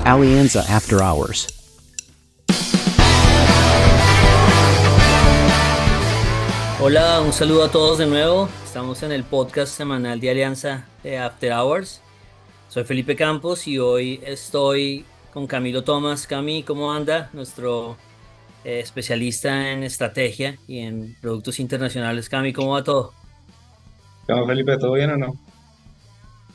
Alianza After Hours. Hola, un saludo a todos de nuevo. Estamos en el podcast semanal de Alianza After Hours. Soy Felipe Campos y hoy estoy con Camilo Tomás. Cami, ¿cómo anda? Nuestro especialista en estrategia y en productos internacionales. Cami, ¿cómo va todo? ¿Qué más, Felipe? ¿Todo bien o no?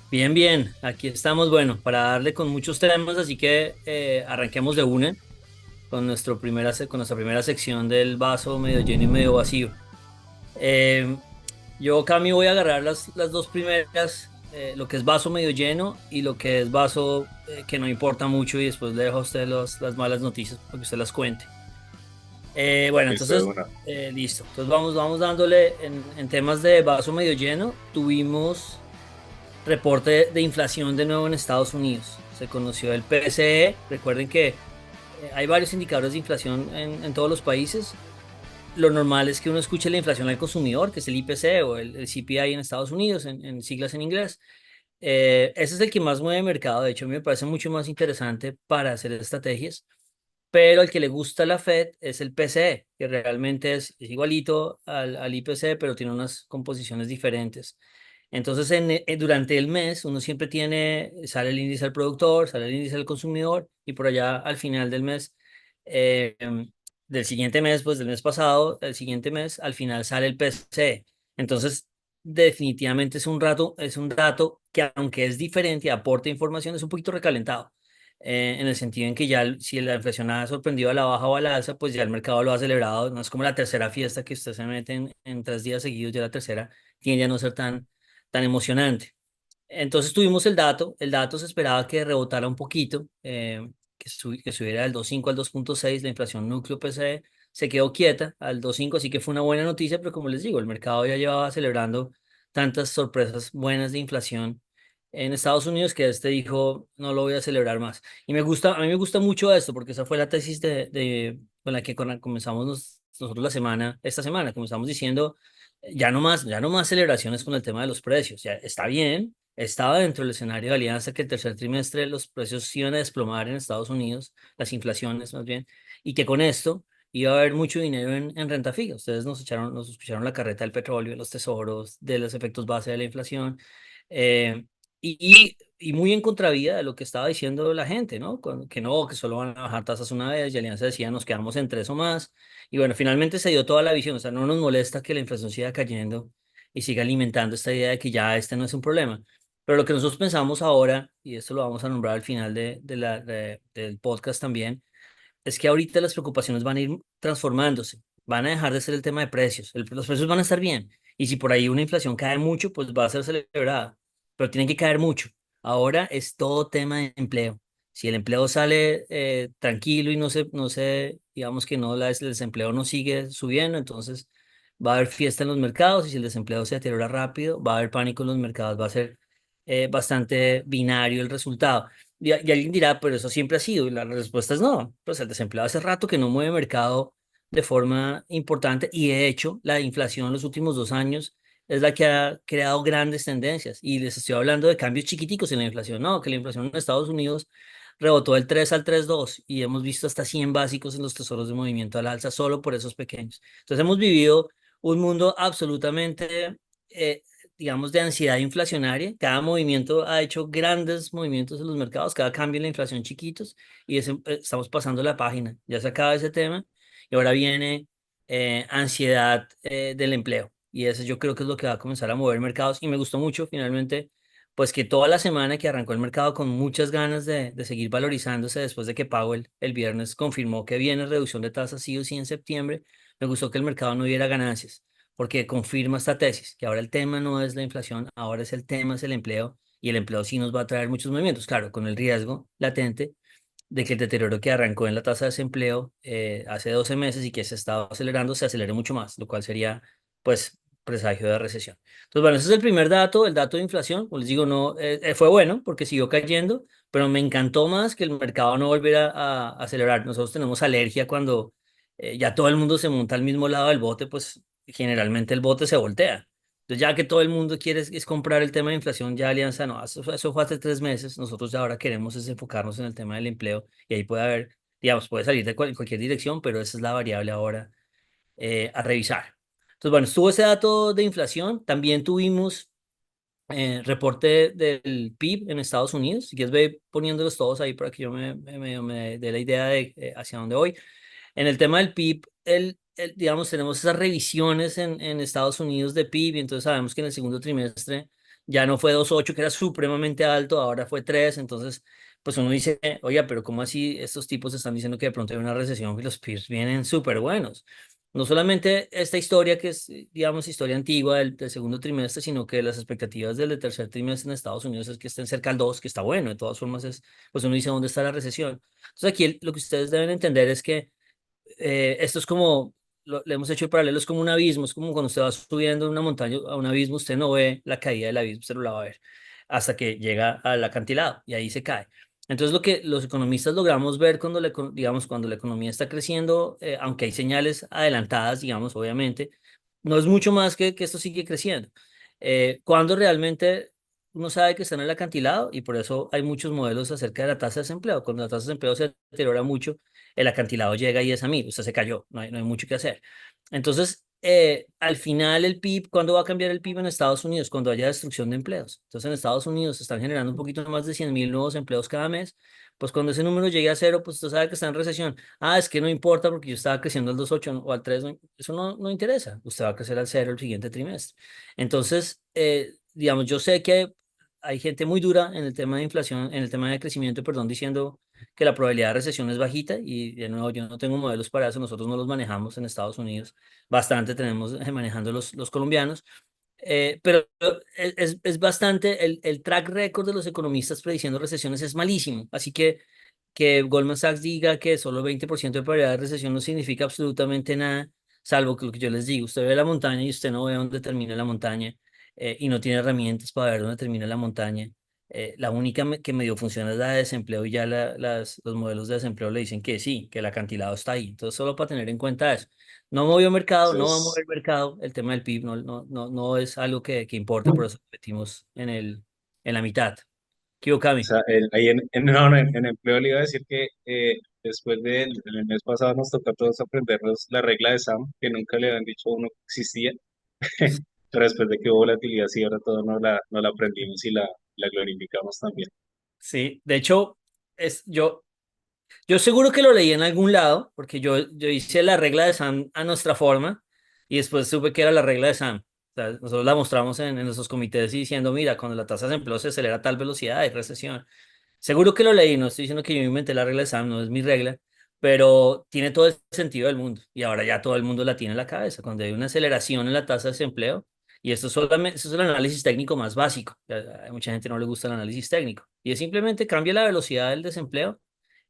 Bien, bien. Aquí estamos, bueno, para darle con muchos temas, así que arranquemos de una con con nuestra primera sección del vaso medio lleno y medio vacío. Eh, Yo, Cami, voy a agarrar las dos primeras, lo que es vaso medio lleno y lo que es vaso que no importa mucho y después le dejo a usted las malas noticias para que usted las cuente. Bueno, Listo, de entonces, una. listo. Entonces vamos dándole en temas de vaso medio lleno. Tuvimos reporte de inflación de nuevo en Estados Unidos. Se conoció el PCE. Recuerden que hay varios indicadores de inflación en todos los países. Lo normal es que uno escuche la inflación al consumidor, que es el IPC o el CPI en Estados Unidos, en siglas en inglés. Ese es el que más mueve el mercado. De hecho, a mí me parece mucho más interesante para hacer estrategias. Pero el que le gusta la Fed es el PCE, que realmente es igualito al IPC, pero tiene unas composiciones diferentes. Entonces, durante el mes, uno siempre sale el índice al productor, sale el índice al consumidor, y por allá al final del mes, del siguiente mes, pues del mes pasado, el siguiente mes, al final sale el PCE. Entonces, definitivamente es un dato que, aunque es diferente, aporta información, es un poquito recalentado en el sentido en que ya si la inflación ha sorprendido a la baja o a la alza, pues ya el mercado lo ha celebrado. No es como la tercera fiesta que usted se mete en 3 días seguidos, ya la tercera tiende a no ser tan emocionante. Entonces tuvimos el dato se esperaba que rebotara un poquito, que subiera del 2,5 al 2,6, la inflación núcleo PCE se quedó quieta al 2,5, así que fue una buena noticia, pero como les digo, el mercado ya llevaba celebrando tantas sorpresas buenas de inflación en Estados Unidos que este dijo, no lo voy a celebrar más. Y a mí me gusta mucho esto, porque esa fue la tesis con la que comenzamos nosotros esta semana, comenzamos diciendo, ya no más celebraciones con el tema de los precios, ya está bien. Estaba dentro del escenario de alianza que el tercer trimestre los precios iban a desplomar en Estados Unidos, las inflaciones más bien, y que con esto iba a haber mucho dinero en renta fija. Ustedes nos escucharon la carreta del petróleo, de los tesoros, de los efectos base de la inflación, eh, y muy en contravía de lo que estaba diciendo la gente, ¿no? Que no, que solo van a bajar tasas una vez, y Alianza decía nos quedamos en tres o más, y bueno, finalmente se dio toda la visión, o sea, no nos molesta que la inflación siga cayendo y siga alimentando esta idea de que ya este no es un problema. Pero lo que nosotros pensamos ahora, y esto lo vamos a nombrar al final del podcast también, es que ahorita las preocupaciones van a ir transformándose, van a dejar de ser el tema de precios, los precios van a estar bien, y si por ahí una inflación cae mucho, pues va a ser celebrada, pero tienen que caer mucho. Ahora es todo tema de empleo. Si el empleo sale tranquilo y digamos que no, el desempleo no sigue subiendo, entonces va a haber fiesta en los mercados, y si el desempleo se deteriora rápido, va a haber pánico en los mercados, va a ser bastante binario el resultado. Y alguien dirá, pero eso siempre ha sido, y la respuesta es no. Pues el desempleado hace rato que no mueve mercado de forma importante, y de hecho la inflación en los últimos 2 años es la que ha creado grandes tendencias. Y les estoy hablando de cambios chiquiticos en la inflación, no, que la inflación en Estados Unidos rebotó del 3 al 3,2 y hemos visto hasta 100 básicos en los tesoros de movimiento al alza solo por esos pequeños. Entonces hemos vivido un mundo absolutamente eh, digamos, de ansiedad inflacionaria. Cada movimiento ha hecho grandes movimientos en los mercados, cada cambio en la inflación chiquitos, y estamos pasando la página. Ya se acaba ese tema y ahora viene ansiedad del empleo. Y eso yo creo que es lo que va a comenzar a mover mercados. Y me gustó mucho finalmente, pues que toda la semana que arrancó el mercado con muchas ganas de seguir valorizándose después de que Powell el viernes confirmó que viene reducción de tasas sí o sí en septiembre, me gustó que el mercado no diera ganancias porque confirma esta tesis, que ahora el tema no es la inflación, ahora es el tema, es el empleo, y el empleo sí nos va a traer muchos movimientos, claro, con el riesgo latente de que el deterioro que arrancó en la tasa de desempleo hace 12 meses y que se está acelerando, se acelere mucho más, lo cual sería, pues, presagio de recesión. Entonces, bueno, ese es el primer dato, el dato de inflación. Como les digo, no, fue bueno porque siguió cayendo, pero me encantó más que el mercado no volviera a acelerar. Nosotros tenemos alergia cuando ya todo el mundo se monta al mismo lado del bote, pues generalmente el bote se voltea. Entonces, ya que todo el mundo quiere es comprar el tema de inflación, ya Alianza no, eso fue hace 3 meses. Nosotros ya ahora queremos es enfocarnos en el tema del empleo y ahí puede haber, digamos, puede salir de cualquier dirección, pero esa es la variable ahora a revisar. Entonces, bueno, estuvo ese dato de inflación. También tuvimos reporte del PIB en Estados Unidos. Si quieres, ve poniéndolos todos ahí para que yo me dé la idea de hacia dónde voy. En el tema del PIB, digamos, tenemos esas revisiones en Estados Unidos de PIB, y entonces sabemos que en el segundo trimestre ya no fue 2,8 que era supremamente alto, ahora fue 3. Entonces pues uno dice, oiga, pero ¿cómo así estos tipos están diciendo que de pronto hay una recesión y los PIBs vienen súper buenos? No solamente esta historia que es, digamos, historia antigua del segundo trimestre, sino que las expectativas del tercer trimestre en Estados Unidos es que estén cerca al 2, que está bueno. De todas formas, pues uno dice, ¿dónde está la recesión? Entonces aquí lo que ustedes deben entender es que esto es como, le hemos hecho el paralelo, es como un abismo, es como cuando usted va subiendo una montaña a un abismo, usted no ve la caída del abismo, usted no la va a ver hasta que llega al acantilado y ahí se cae. Entonces lo que los economistas logramos ver cuando, digamos, cuando la economía está creciendo, aunque hay señales adelantadas, digamos, obviamente, no es mucho más que esto sigue creciendo. Cuando realmente uno sabe que está en el acantilado y por eso hay muchos modelos acerca de la tasa de desempleo. Cuando la tasa de desempleo se deteriora mucho, el acantilado llega y es a 1000, usted se cayó, no hay mucho que hacer. Entonces, al final el PIB, ¿cuándo va a cambiar el PIB en Estados Unidos? Cuando haya destrucción de empleos. Entonces, en Estados Unidos se están generando un poquito más de 100.000 nuevos empleos cada mes. Pues cuando ese número llegue a cero, pues usted sabe que está en recesión. Ah, es que no importa porque yo estaba creciendo al 2,8 o al 3, eso no interesa. Usted va a crecer al 0 el siguiente trimestre. Entonces, digamos, yo sé que hay gente muy dura en el tema de inflación, en el tema de crecimiento, perdón, diciendo que la probabilidad de recesión es bajita y de nuevo yo no tengo modelos para eso, nosotros no los manejamos en Estados Unidos, bastante tenemos manejando los colombianos, pero es bastante, el track record de los economistas prediciendo recesiones es malísimo, así que Goldman Sachs diga que solo 20% de probabilidad de recesión no significa absolutamente nada, salvo que lo que yo les digo, usted ve la montaña y usted no ve dónde termina la montaña y no tiene herramientas para ver dónde termina la montaña. La única que medio funciona es la de desempleo y ya los modelos de desempleo le dicen que sí, que el acantilado está ahí. Entonces, solo para tener en cuenta eso. No movió mercado, no va a mover Entonces, mercado. El tema del PIB no es algo que importe, por eso metimos en la mitad. o Kiyokami. sea, ahí no, no, en empleo le iba a decir que después del el mes pasado nos tocó a todos aprendernos la regla de Sam, que nunca le habían dicho a uno que existía, pero después de que hubo volatilidad, sí, ahora todos no la aprendimos y la glorificamos también. Sí, de hecho, yo seguro que lo leí en algún lado, porque yo hice la regla de Sam a nuestra forma y después supe que era la regla de Sam. O sea, nosotros la mostramos en nuestros comités y diciendo, mira, cuando la tasa de empleo se acelera a tal velocidad hay recesión. Seguro que lo leí, no estoy diciendo que yo inventé la regla de Sam, no es mi regla, pero tiene todo el sentido del mundo y ahora ya todo el mundo la tiene en la cabeza. Cuando hay una aceleración en la tasa de desempleo, y esto solamente, esto es el análisis técnico más básico, a mucha gente no le gusta el análisis técnico, y es simplemente cambia la velocidad del desempleo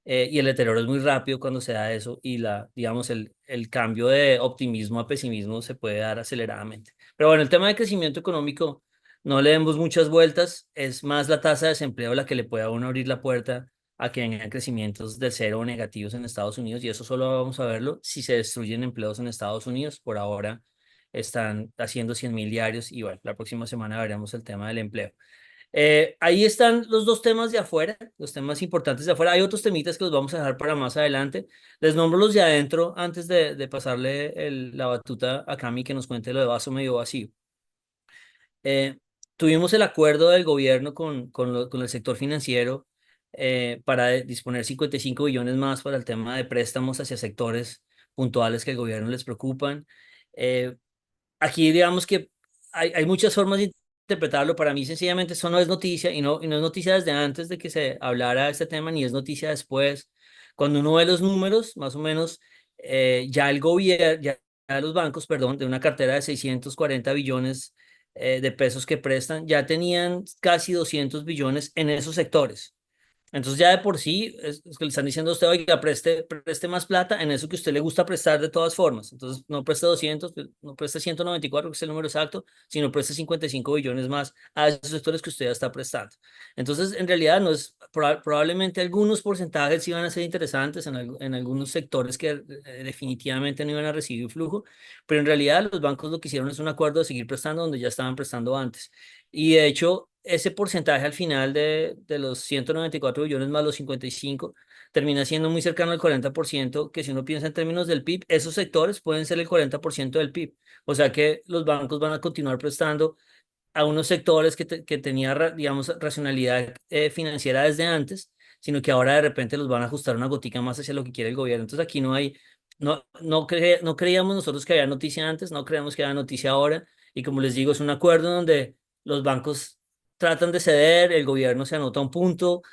y el deterioro es muy rápido cuando se da eso y digamos, el cambio de optimismo a pesimismo se puede dar aceleradamente. Pero bueno, el tema de crecimiento económico, no le demos muchas vueltas, es más la tasa de desempleo la que le puede a uno abrir la puerta a que vengan crecimientos de cero o negativos en Estados Unidos y eso solo vamos a verlo si se destruyen empleos en Estados Unidos. Por ahora están haciendo 100.000 diarios y bueno, la próxima semana veremos el tema del empleo. Ahí están los dos temas de afuera, los temas importantes de afuera. Hay otros temitas que los vamos a dejar para más adelante. Les nombro los de adentro antes de pasarle la batuta a Cami que nos cuente lo de vaso medio vacío. Eh, Tuvimos el acuerdo del gobierno con el sector financiero para disponer 55 billones más para el tema de préstamos hacia sectores puntuales que el gobierno les preocupan. Eh, Aquí digamos que hay muchas formas de interpretarlo. Para mí sencillamente eso no es noticia y no es noticia desde antes de que se hablara de este tema, ni es noticia después. Cuando uno ve los números, más o menos, ya el gobierno, ya los bancos, perdón, de una cartera de 640 billones de pesos que prestan, ya tenían casi 200 billones en esos sectores. Entonces ya de por sí es que le están diciendo a usted, oiga, preste más plata en eso que a usted le gusta prestar de todas formas. Entonces no preste 200, no preste 194, que es el número exacto, sino preste 55 billones más a esos sectores que usted ya está prestando. Entonces, en realidad no es, probablemente algunos porcentajes sí van a ser interesantes en algunos sectores que definitivamente no iban a recibir flujo, pero en realidad los bancos lo que hicieron es un acuerdo de seguir prestando donde ya estaban prestando antes. Y de hecho, ese porcentaje al final de los 194 billones más los 55 termina siendo muy cercano al 40%, que si uno piensa en términos del PIB, esos sectores pueden ser el 40% del PIB. O sea que los bancos van a continuar prestando a unos sectores que tenía, digamos, racionalidad financiera desde antes, sino que ahora de repente los van a ajustar una gotica más hacia lo que quiere el gobierno. Entonces aquí no creíamos nosotros que había noticia antes, no creemos que haya noticia ahora, y como les digo, es un acuerdo donde los bancos tratan de ceder, el gobierno se anota un punto,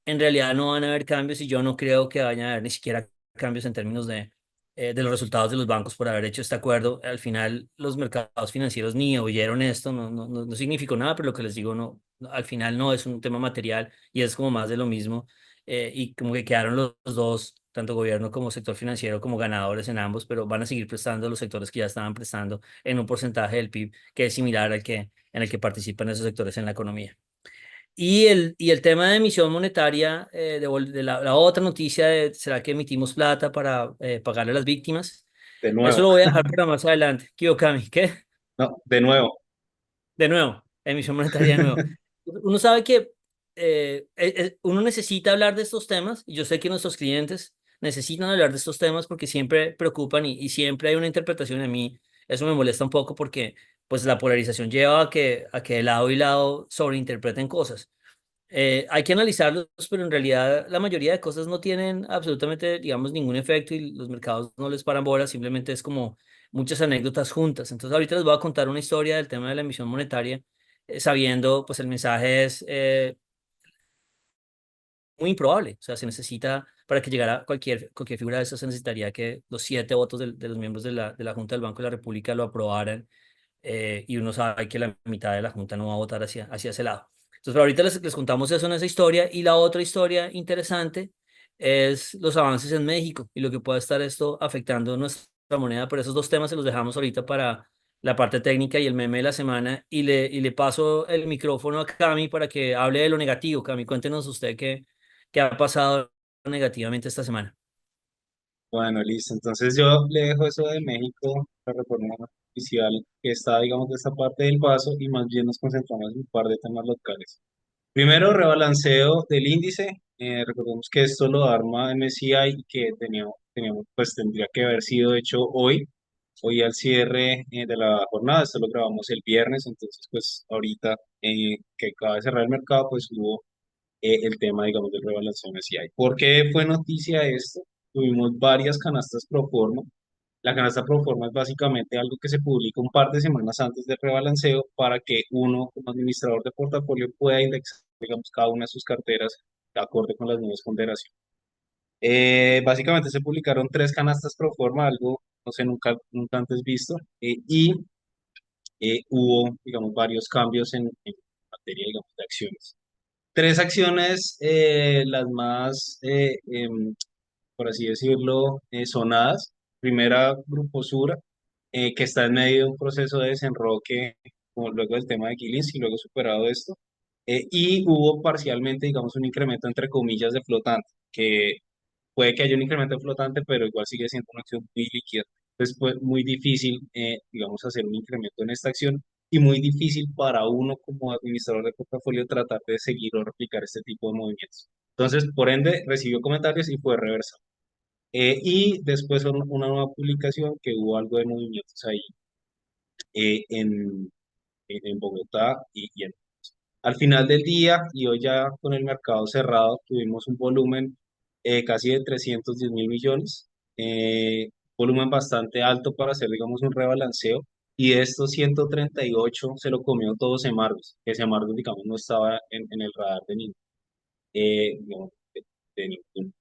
en realidad no van a haber cambios y yo no creo que vaya a haber ni siquiera cambios en términos de los resultados de los bancos por haber hecho este acuerdo. Al final, los mercados financieros ni oyeron esto, no significó nada, pero lo que les digo, al final no es un tema material y es como más de lo mismo. Y como que quedaron los dos, tanto gobierno como sector financiero, como ganadores en ambos, pero van a seguir prestando los sectores que ya estaban prestando en un porcentaje del PIB que es similar en el que participan esos sectores en la economía. Y el tema de emisión monetaria, de la otra noticia de ¿será que emitimos plata para pagarle a las víctimas? De Eso nuevo, lo voy a dejar para más adelante. Kiyokami, ¿qué? no, de nuevo. De nuevo, emisión monetaria de nuevo. Uno sabe que uno necesita hablar de estos temas, y yo sé que nuestros clientes necesitan hablar de estos temas porque siempre preocupan y siempre hay una interpretación. A mí eso me molesta un poco porque pues la polarización lleva a que de lado y lado sobreinterpreten cosas. Hay que analizarlos, pero en realidad la mayoría de cosas no tienen absolutamente, digamos, ningún efecto y los mercados no les paran bola, simplemente es como muchas anécdotas juntas. Entonces ahorita les voy a contar una historia del tema de la emisión monetaria, sabiendo, pues el mensaje es muy improbable, o sea, se necesita, para que llegara cualquier figura de eso, se necesitaría que los 7 votos de los miembros de la Junta del Banco de la República lo aprobaran, y uno sabe que la mitad de la Junta no va a votar hacia ese lado. Entonces, pero ahorita les contamos eso en esa historia y la otra historia interesante es los avances en México y lo que puede estar esto afectando nuestra moneda, pero esos dos temas se los dejamos ahorita para la parte técnica y el meme de la semana y le paso el micrófono a Cami para que hable de lo negativo. Cami, cuéntenos usted qué ha pasado negativamente esta semana. Bueno, listo. Entonces yo le dejo eso de México, la reforma oficial que está, digamos, de esta parte del paso y más bien nos concentramos en un par de temas locales. Primero, rebalanceo del índice. Recordemos que esto lo arma MSCI y que pues tendría que haber sido hecho hoy al cierre de la jornada. Esto lo grabamos el viernes, entonces pues ahorita que acaba de cerrar el mercado, pues hubo el tema, digamos, del rebalanceo MSCI. ¿Por qué fue noticia esto? Tuvimos varias canastas pro forma. La canasta pro forma es básicamente algo que se publica un par de semanas antes del rebalanceo para que uno, como administrador de portafolio, pueda indexar, digamos, cada una de sus carteras de acuerdo con las nuevas ponderaciones. Básicamente se publicaron tres canastas pro forma, algo no sé, nunca antes visto, y hubo, digamos, varios cambios en materia, digamos, de acciones. Tres acciones, las más, por así decirlo, sonadas. Primera, Grupo Sura, que está en medio de un proceso de desenroque luego del tema de Killings y luego superado esto. Y hubo parcialmente, digamos, un incremento entre comillas de flotante, que puede que haya un incremento de flotante, pero igual sigue siendo una acción muy líquida. Entonces fue muy difícil, digamos, hacer un incremento en esta acción y muy difícil para uno como administrador de portafolio tratar de seguir o replicar este tipo de movimientos. Entonces, por ende, recibió comentarios y fue reversado. Y después una nueva publicación que hubo algo de movimientos ahí eh, en, en Bogotá al final del día y hoy ya con el mercado cerrado tuvimos un volumen casi de 310 mil millones, volumen bastante alto para hacer digamos un rebalanceo y de estos 138 se lo comió todo Semargos, que Semargos digamos no estaba en el radar de digamos, de ningún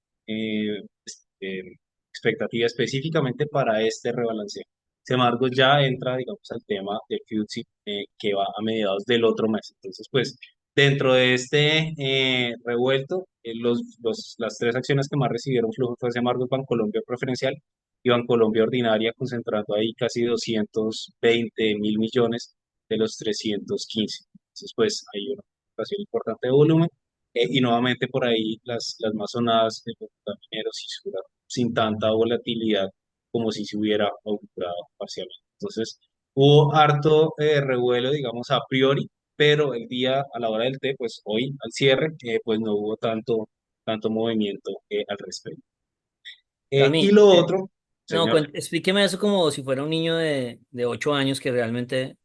expectativa específicamente para este rebalanceo. Sin embargo, ya entra, digamos, al tema del FTSE que va a mediados del otro mes. Entonces, pues, dentro de este revuelto, las tres acciones que más recibieron flujo fue Semargos, Bancolombia Preferencial y Bancolombia Ordinaria, concentrando ahí casi 220 mil millones de los 315. Entonces, pues, hay una participación importante de volumen. Y nuevamente por ahí las más sonadas de Bogotá Mineros y Sura, sin tanta volatilidad como si se hubiera augurado parcialmente. Entonces, hubo harto revuelo, digamos, a priori, pero el día a la hora del té, pues hoy al cierre, pues no hubo tanto movimiento al respecto. Y Cami, lo otro, no, señor. explíqueme eso como si fuera un niño de 8 años que realmente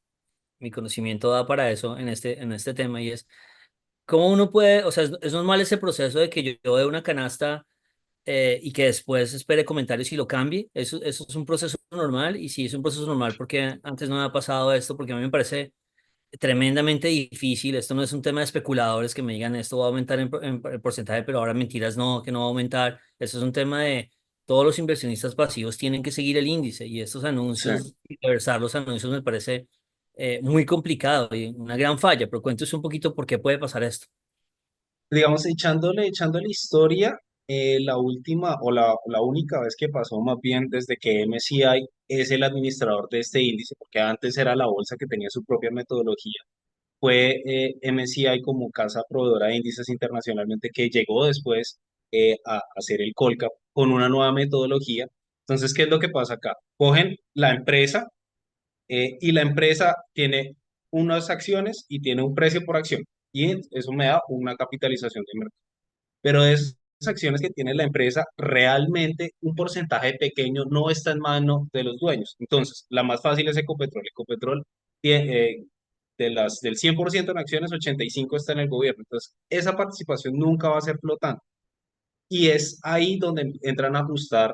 mi conocimiento da para eso en este tema y es, ¿cómo uno puede, o sea, es normal ese proceso de que yo dé una canasta y que después espere comentarios y lo cambie? Eso es un proceso normal y si es un proceso normal, porque antes no me ha pasado esto? Porque a mí me parece tremendamente difícil. Esto no es un tema de especuladores que me digan esto va a aumentar en el porcentaje, pero ahora mentiras no, que no va a aumentar. Eso es un tema de todos los inversionistas pasivos tienen que seguir el índice y estos Sí. anuncios, reversar los anuncios me parece muy complicado y una gran falla, pero cuéntese un poquito por qué puede pasar esto. Digamos, echándole historia, la última o la única vez que pasó más bien desde que MSCI es el administrador de este índice, porque antes era la bolsa que tenía su propia metodología, fue MSCI como casa proveedora de índices internacionalmente que llegó después a hacer el Colcap con una nueva metodología. Entonces, ¿qué es lo que pasa acá? Cogen la empresa y la empresa tiene unas acciones y tiene un precio por acción y eso me da una capitalización de mercado. Pero de esas acciones que tiene la empresa, realmente un porcentaje pequeño no está en manos de los dueños. Entonces, la más fácil es Ecopetrol. Ecopetrol tiene, del 100% en acciones, 85 está en el gobierno. Entonces, esa participación nunca va a ser flotante. Y es ahí donde entran a ajustar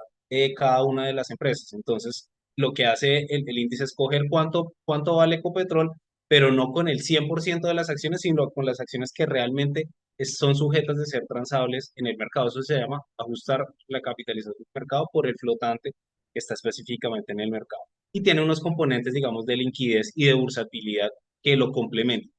cada una de las empresas. Entonces, lo que hace el índice es coger cuánto vale Ecopetrol, pero no con el 100% de las acciones, sino con las acciones que realmente son sujetas de ser transables en el mercado. Eso se llama ajustar la capitalización del mercado por el flotante que está específicamente en el mercado. Y tiene unos componentes, digamos, de liquidez y de bursatilidad que lo complementan,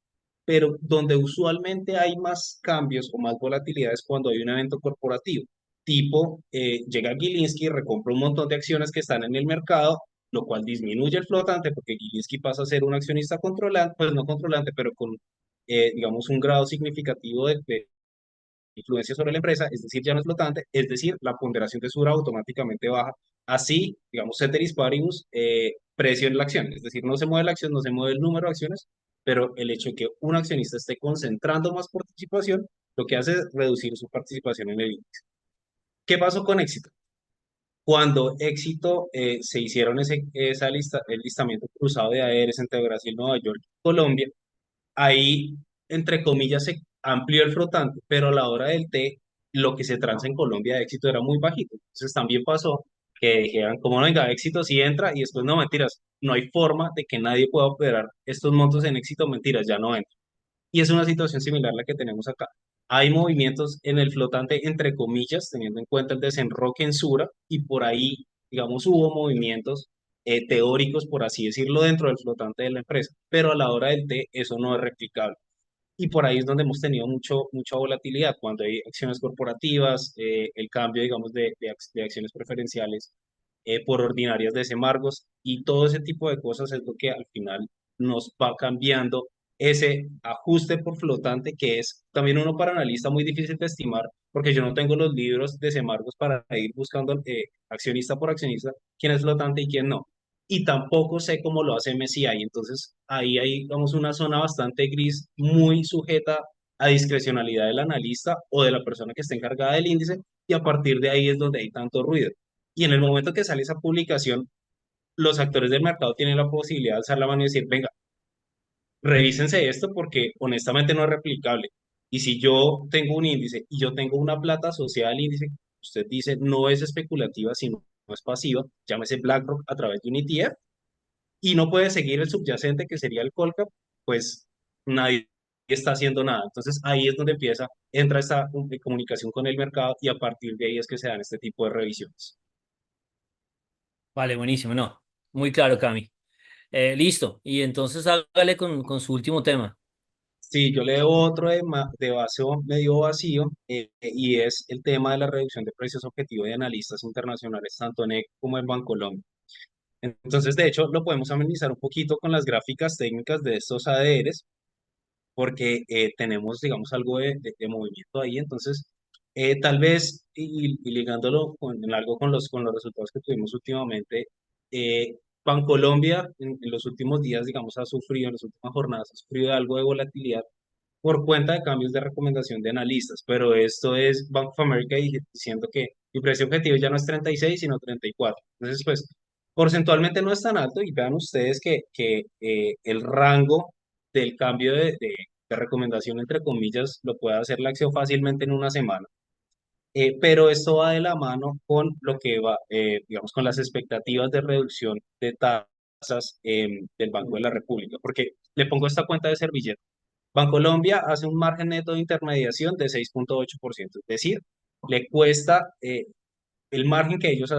pero donde usualmente hay más cambios o más volatilidad es cuando hay un evento corporativo. Tipo, llega Gilinski y recompra un montón de acciones que están en el mercado, lo cual disminuye el flotante porque Gilinski pasa a ser un accionista controlante, pues no controlante, pero con, digamos, un grado significativo de influencia sobre la empresa, es decir, ya no es flotante, es decir, la ponderación de Sura automáticamente baja. Así, digamos, ceteris paribus, precio en la acción, es decir, no se mueve la acción, no se mueve el número de acciones, pero el hecho de que un accionista esté concentrando más participación, lo que hace es reducir su participación en el índice. ¿Qué pasó con Éxito? Cuando Éxito se hicieron el listamiento cruzado de ADRs entre Brasil, Nueva York y Colombia, ahí, entre comillas, se amplió el flotante, pero a la hora del té, lo que se transa en Colombia de Éxito era muy bajito. Entonces también pasó que dijeran, como no venga, Éxito sí entra y después no, mentiras, no hay forma de que nadie pueda operar estos montos en Éxito, mentiras, ya no entra. Y es una situación similar a la que tenemos acá. Hay movimientos en el flotante, entre comillas, teniendo en cuenta el desenroque en Sura, y por ahí, digamos, hubo movimientos teóricos, por así decirlo, dentro del flotante de la empresa, pero a la hora del té eso no es replicable. Y por ahí es donde hemos tenido mucha volatilidad, cuando hay acciones corporativas, el cambio, digamos, de acciones preferenciales por ordinarias de desembargos y todo ese tipo de cosas es lo que al final nos va cambiando ese ajuste por flotante que es también uno para analista muy difícil de estimar porque yo no tengo los libros de desembargos para ir buscando accionista por accionista quién es flotante y quién no. Y tampoco sé cómo lo hace MSCI, entonces ahí hay, digamos, una zona bastante gris, muy sujeta a discrecionalidad del analista o de la persona que está encargada del índice, y a partir de ahí es donde hay tanto ruido. Y en el momento que sale esa publicación, los actores del mercado tienen la posibilidad de alzar la mano y decir, venga, revísense esto porque honestamente no es replicable. Y si yo tengo un índice y yo tengo una plata asociada al índice, usted dice, no es especulativa, sino es pasiva, llámese BlackRock a través de un ETF, y no puede seguir el subyacente que sería el Colcap, pues nadie está haciendo nada. Entonces ahí es donde entra esta comunicación con el mercado y a partir de ahí es que se dan este tipo de revisiones. Vale, buenísimo, no, muy claro, Cami. Listo, y entonces hágale con su último tema. Sí, yo leo otro de vaso medio vacío y es el tema de la reducción de precios objetivo de analistas internacionales, tanto en EC como en Bancolombia. Entonces, de hecho, lo podemos amenizar un poquito con las gráficas técnicas de estos ADRs. porque tenemos, digamos, algo de movimiento ahí. Entonces, tal vez, y ligándolo en algo con los resultados que tuvimos últimamente, Bancolombia en los últimos días, digamos, ha sufrido, en las últimas jornadas, ha sufrido algo de volatilidad por cuenta de cambios de recomendación de analistas, pero esto es Bank of America diciendo que mi precio objetivo ya no es 36, sino 34. Entonces, pues, porcentualmente no es tan alto y vean ustedes que el rango del cambio de recomendación, entre comillas, lo puede hacer la acción fácilmente en una semana. Pero esto va de la mano con lo que va, digamos, con las expectativas de reducción de tasas del Banco de la República, porque le pongo esta cuenta de servilleta. Bancolombia hace un margen neto de intermediación de 6,8%, es decir, le cuesta el margen que ellos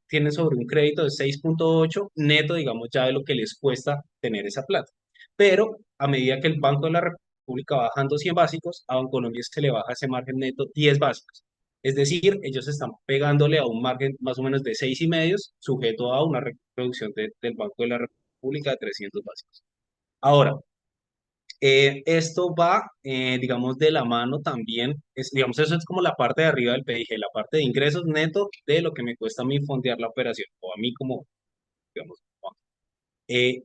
tienen sobre un crédito de 6,8 neto, digamos, ya de lo que les cuesta tener esa plata. Pero a medida que el Banco de la República va bajando 100 básicos, a Bancolombia se le baja ese margen neto 10 básicos. Es decir, ellos están pegándole a un margen más o menos de 6,5, sujeto a una reducción del Banco de la República de 300 básicos. Ahora, esto va, digamos, de la mano también, digamos, eso es como la parte de arriba del PIG, la parte de ingresos netos de lo que me cuesta a mí fondear la operación, o a mí como, digamos,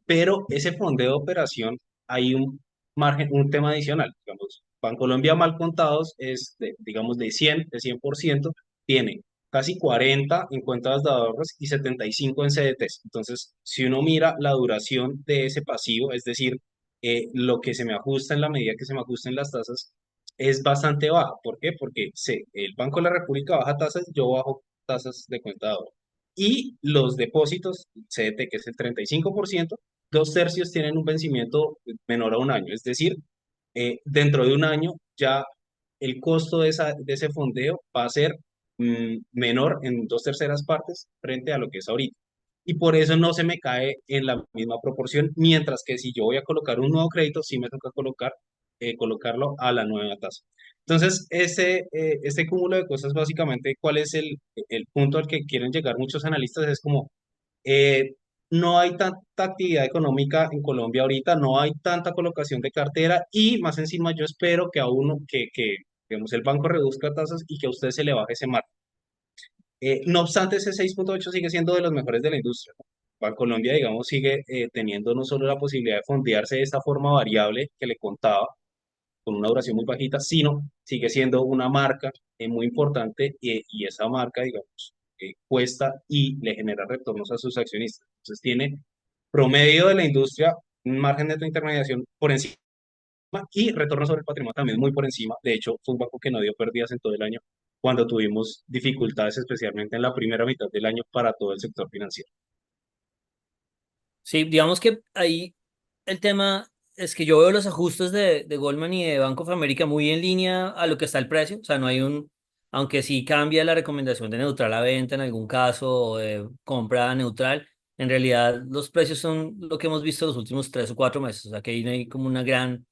pero ese fondeo de operación, hay un margen, un tema adicional, digamos, Bancolombia mal contados es, digamos, de 100%, tiene casi 40 en cuentas de ahorros y 75 en CDTs. Entonces, si uno mira la duración de ese pasivo, es decir, lo que se me ajusta en la medida que se me ajusten las tasas, es bastante baja. ¿Por qué? Porque el Banco de la República baja tasas, yo bajo tasas de cuenta de ahorro. Y los depósitos, CDT, que es el 35%, dos tercios tienen un vencimiento menor a un año. Es decir, dentro de un año ya el costo de ese fondeo va a ser menor en dos terceras partes frente a lo que es ahorita. Y por eso no se me cae en la misma proporción, mientras que si yo voy a colocar un nuevo crédito, sí me toca colocarlo a la nueva tasa. Entonces, este cúmulo de cosas, básicamente, ¿cuál es el punto al que quieren llegar muchos analistas? Es como, eh, no hay tanta actividad económica en Colombia ahorita, no hay tanta colocación de cartera y más encima yo espero que a uno, digamos, el banco reduzca tasas y que a usted se le baje ese margen. No obstante, ese 6,8 sigue siendo de los mejores de la industria, ¿no? Bancolombia, digamos, sigue teniendo no solo la posibilidad de fondearse de esta forma variable que le contaba, con una duración muy bajita, sino sigue siendo una marca muy importante y esa marca, digamos, cuesta y le genera retornos a sus accionistas. Entonces tiene promedio de la industria, un margen de intermediación por encima y retorno sobre el patrimonio también muy por encima. De hecho, fue un banco que no dio pérdidas en todo el año cuando tuvimos dificultades, especialmente en la primera mitad del año para todo el sector financiero. Sí, digamos que ahí el tema es que yo veo los ajustes de Goldman y de Bank of America muy en línea a lo que está el precio. O sea, no hay aunque sí cambia la recomendación de neutral a venta en algún caso o de compra neutral, en realidad los precios son lo que hemos visto los últimos 3 o 4 meses. O sea, que ahí no hay como una gran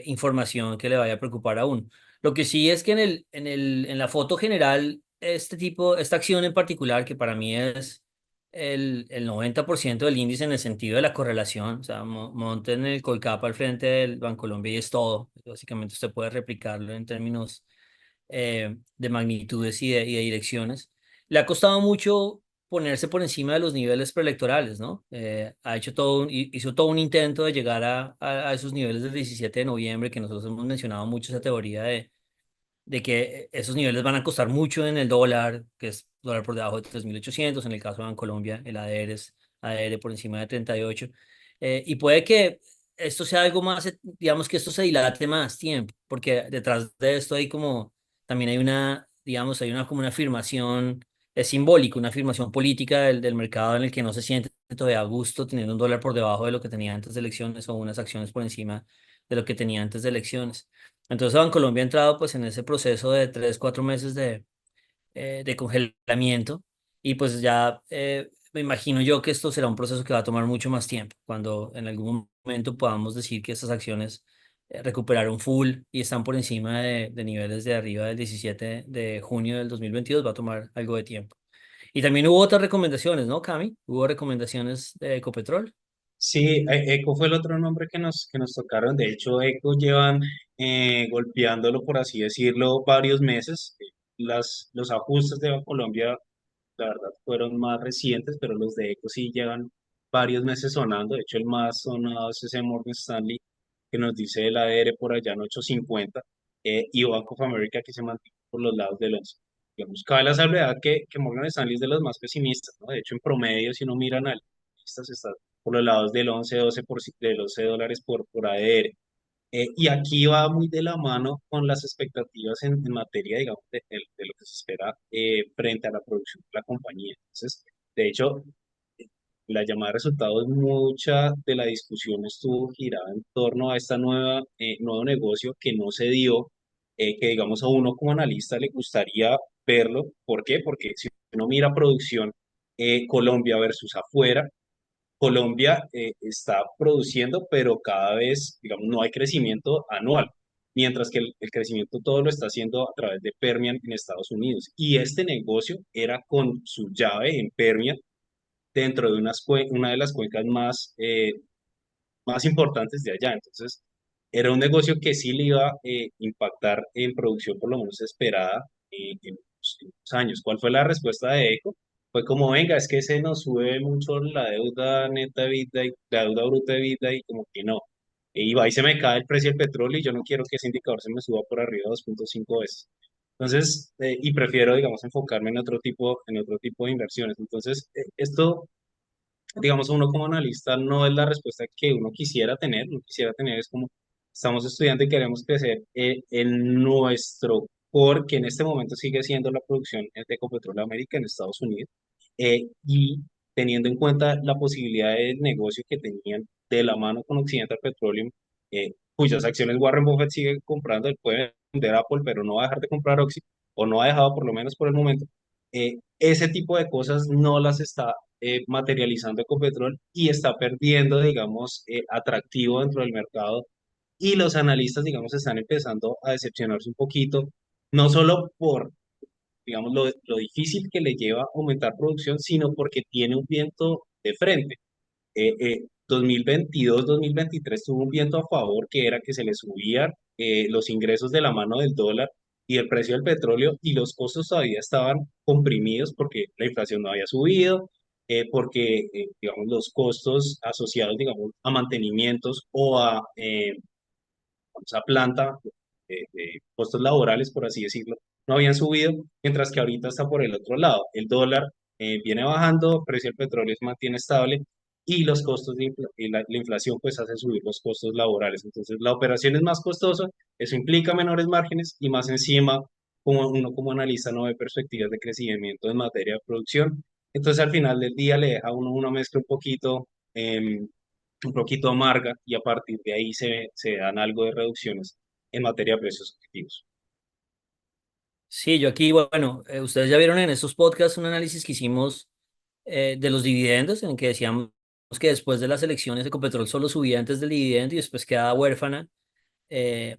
información que le vaya a preocupar a uno. Lo que sí es que en la foto general, esta acción en particular, que para mí es el 90% del índice en el sentido de la correlación, o sea, monten el Colcap al frente del Bancolombia y es todo. Básicamente usted puede replicarlo en términos de magnitudes y de direcciones. Le ha costado mucho ponerse por encima de los niveles preelectorales, ¿no? Hizo todo un intento de llegar a esos niveles del 17 de noviembre, que nosotros hemos mencionado mucho esa teoría de que esos niveles van a costar mucho en el dólar, que es dólar por debajo de 3.800 en el caso de Bancolombia, el ADR es ADR por encima de 38, y puede que esto sea algo más, digamos que esto se dilate más tiempo, porque detrás de esto hay como, también hay digamos, hay como una afirmación, es simbólico, una afirmación política del mercado en el que no se siente todavía a gusto teniendo un dólar por debajo de lo que tenía antes de elecciones o unas acciones por encima de lo que tenía antes de elecciones. Entonces Bancolombia ha entrado pues en ese proceso de 3, 4 meses de congelamiento y pues ya me imagino yo que esto será un proceso que va a tomar mucho más tiempo, cuando en algún momento podamos decir que estas acciones recuperaron full y están por encima de niveles de arriba del 17 de junio del 2022, va a tomar algo de tiempo. Y también hubo otras recomendaciones, ¿no, Cami? Hubo recomendaciones de Ecopetrol. Sí, Eco fue el otro nombre que nos tocaron. De hecho, Eco llevan golpeándolo, por así decirlo, varios meses. Los ajustes de Colombia, la verdad, fueron más recientes, pero los de Eco sí llevan varios meses sonando. De hecho, el más sonado es ese Morgan Stanley que nos dice el ADR por allá en 8.50 y Bank of America que se mantiene por los lados del 11. Digamos, cabe la salvedad que Morgan Stanley es de los más pesimistas, ¿no? De hecho, en promedio, si uno mira analistas, está por los lados del 11, 12 de 12 dólares por ADR. Y aquí va muy de la mano con las expectativas en materia, digamos, de lo que se espera frente a la producción de la compañía. Entonces, de hecho, la llamada de resultados, mucha de la discusión estuvo girada en torno a esta nuevo negocio que no se dio, que digamos a uno como analista le gustaría verlo. ¿Por qué? Porque si uno mira producción Colombia versus afuera, Colombia está produciendo, pero cada vez, digamos, no hay crecimiento anual, mientras que el crecimiento todo lo está haciendo a través de Permian en Estados Unidos. Y este negocio era con su llave en Permian dentro de una de las cuencas más importantes de allá. Entonces, era un negocio que sí le iba a impactar en producción, por lo menos esperada, en unos años. ¿Cuál fue la respuesta de Eco? Fue como, venga, es que se nos sube mucho la deuda neta de vida y la deuda bruta de vida y como que no. Y va y se me cae el precio del petróleo y yo no quiero que ese indicador se me suba por arriba de 2.5 veces. Entonces, y prefiero, digamos, enfocarme en otro tipo de inversiones. Entonces, esto digamos, uno como analista no es la respuesta que uno quisiera tener. Uno quisiera tener es como, estamos estudiando y queremos crecer en nuestro core, que en este momento sigue siendo la producción de Ecopetrol América en Estados Unidos, y teniendo en cuenta la posibilidad de negocio que tenían de la mano con Occidental Petroleum, cuyas acciones Warren Buffett sigue comprando. Él puede vender Apple, pero no va a dejar de comprar Oxy, o no ha dejado por lo menos por el momento. Ese tipo de cosas no las está materializando Ecopetrol y está perdiendo, digamos, atractivo dentro del mercado. Y los analistas, digamos, están empezando a decepcionarse un poquito, no solo por, digamos, lo difícil que le lleva aumentar producción, sino porque tiene un viento de frente. 2022-2023 tuvo un viento a favor, que era que se le subían los ingresos de la mano del dólar y el precio del petróleo, y los costos todavía estaban comprimidos porque la inflación no había subido, porque digamos, los costos asociados, digamos, a mantenimientos o a planta, costos laborales, por así decirlo, no habían subido, mientras que ahorita está por el otro lado. El dólar viene bajando, el precio del petróleo se mantiene estable y los costos y la inflación pues hace subir los costos laborales. Entonces la operación es más costosa, eso implica menores márgenes y más encima, como uno como analista no ve perspectivas de crecimiento en materia de producción. Entonces al final del día le deja a uno una mezcla un poquito amarga, y a partir de ahí se dan algo de reducciones en materia de precios objetivos. Sí, yo aquí, bueno, ustedes ya vieron en estos podcasts un análisis que hicimos de los dividendos, en que decíamos que después de las elecciones Ecopetrol solo subía antes del dividendo y después quedaba huérfana, eh,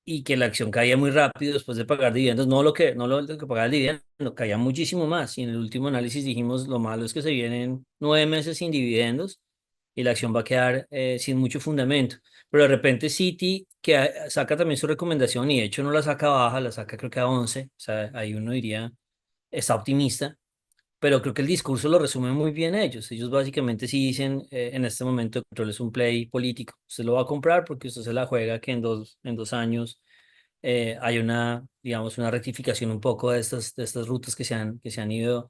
y que la acción caía muy rápido después de pagar dividendos, no lo que pagaba el dividendo, caía muchísimo más. Y en el último análisis dijimos, lo malo es que se vienen 9 meses sin dividendos y la acción va a quedar sin mucho fundamento. Pero de repente Citi, que saca también su recomendación, y de hecho no la saca baja, la saca creo que a 11, o sea, ahí uno diría, está optimista, pero creo que el discurso lo resume muy bien ellos. Ellos básicamente sí dicen, en este momento el petróleo es un play político. Usted lo va a comprar porque usted se la juega que en dos años hay una, digamos, una rectificación un poco de estas rutas que se han ido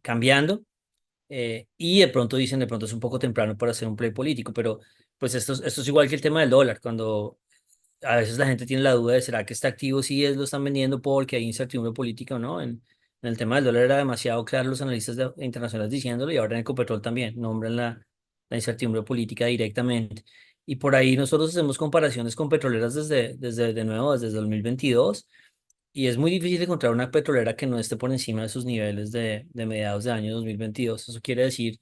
cambiando. Y de pronto dicen, de pronto es un poco temprano para hacer un play político, pero pues esto es igual que el tema del dólar. Cuando a veces la gente tiene la duda de será que este activo sí lo están vendiendo porque hay incertidumbre política o no. En el tema del dólar era demasiado claro los analistas internacionales diciéndolo, y ahora en Ecopetrol también nombran la incertidumbre política directamente. Y por ahí nosotros hacemos comparaciones con petroleras de nuevo, desde 2022, y es muy difícil encontrar una petrolera que no esté por encima de sus niveles de mediados de año 2022. Eso quiere decir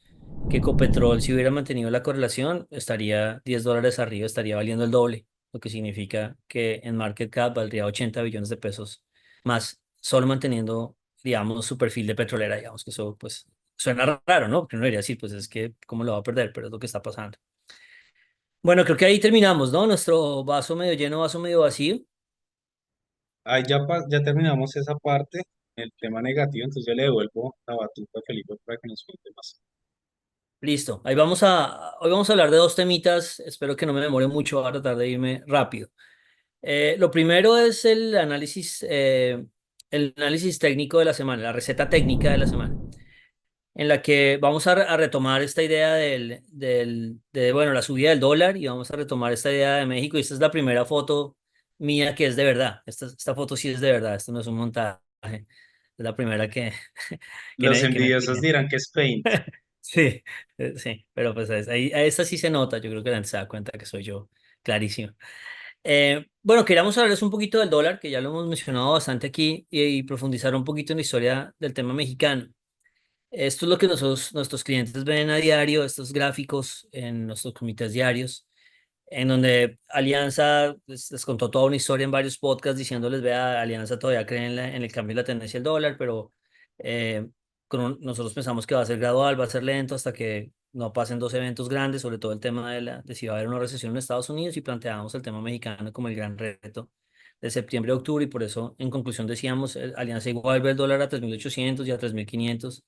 que Ecopetrol, si hubiera mantenido la correlación, estaría $10 arriba, estaría valiendo el doble, lo que significa que en market cap valdría 80 billones de pesos más, solo manteniendo, digamos, su perfil de petrolera, digamos que eso, pues, suena raro, ¿no? Porque uno diría, sí, pues es que, ¿cómo lo va a perder? Pero es lo que está pasando. Bueno, creo que ahí terminamos, ¿no? Nuestro vaso medio lleno, vaso medio vacío. Ahí ya terminamos esa parte, el tema negativo, entonces yo le devuelvo la batuta a Felipe para que nos cuente más. Listo. Hoy vamos a hablar de dos temitas. Espero que no me demore mucho. Voy a tratar de irme rápido. Lo primero es el análisis técnico de la semana, la receta técnica de la semana, en la que vamos a retomar esta idea bueno, la subida del dólar y vamos a retomar esta idea de México. Y esta es la primera foto mía que es de verdad. Esta foto sí es de verdad, esto no es un montaje. Es la primera Los que me envidiosos pide. dirán que es Paint. Sí, sí, pero pues ahí, a esta sí se nota. Yo creo que la gente se da cuenta que soy yo, clarísimo. Bueno, queríamos hablarles un poquito del dólar, que ya lo hemos mencionado bastante aquí, y profundizar un poquito en la historia del tema mexicano. Esto es lo que nuestros clientes ven a diario, estos gráficos en nuestros comités diarios, en donde Alianza les contó toda una historia en varios podcasts diciéndoles, vea, Alianza todavía cree en el cambio y la tendencia del dólar, pero eh, nosotros pensamos que va a ser gradual, va a ser lento hasta que no pasen dos eventos grandes, sobre todo el tema de si va a haber una recesión en Estados Unidos, y planteábamos el tema mexicano como el gran reto de septiembre a octubre, y por eso en conclusión decíamos, Alianza igual ve el dólar a 3.800 y a 3.500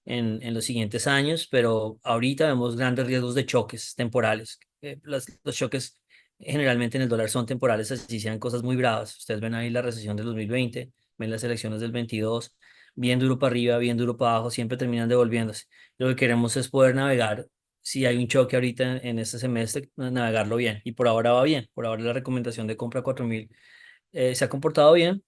en los siguientes años, pero ahorita vemos grandes riesgos de choques temporales. Los choques generalmente en el dólar son temporales, así sean cosas muy bravas. Ustedes ven ahí la recesión del 2020, ven las elecciones del 22, bien duro para arriba, bien duro para abajo, siempre terminan devolviéndose. Lo que queremos es poder navegar, si hay un choque ahorita en este semestre, navegarlo bien. Y por ahora va bien. Por ahora la recomendación de compra 4.000 se ha comportado bien.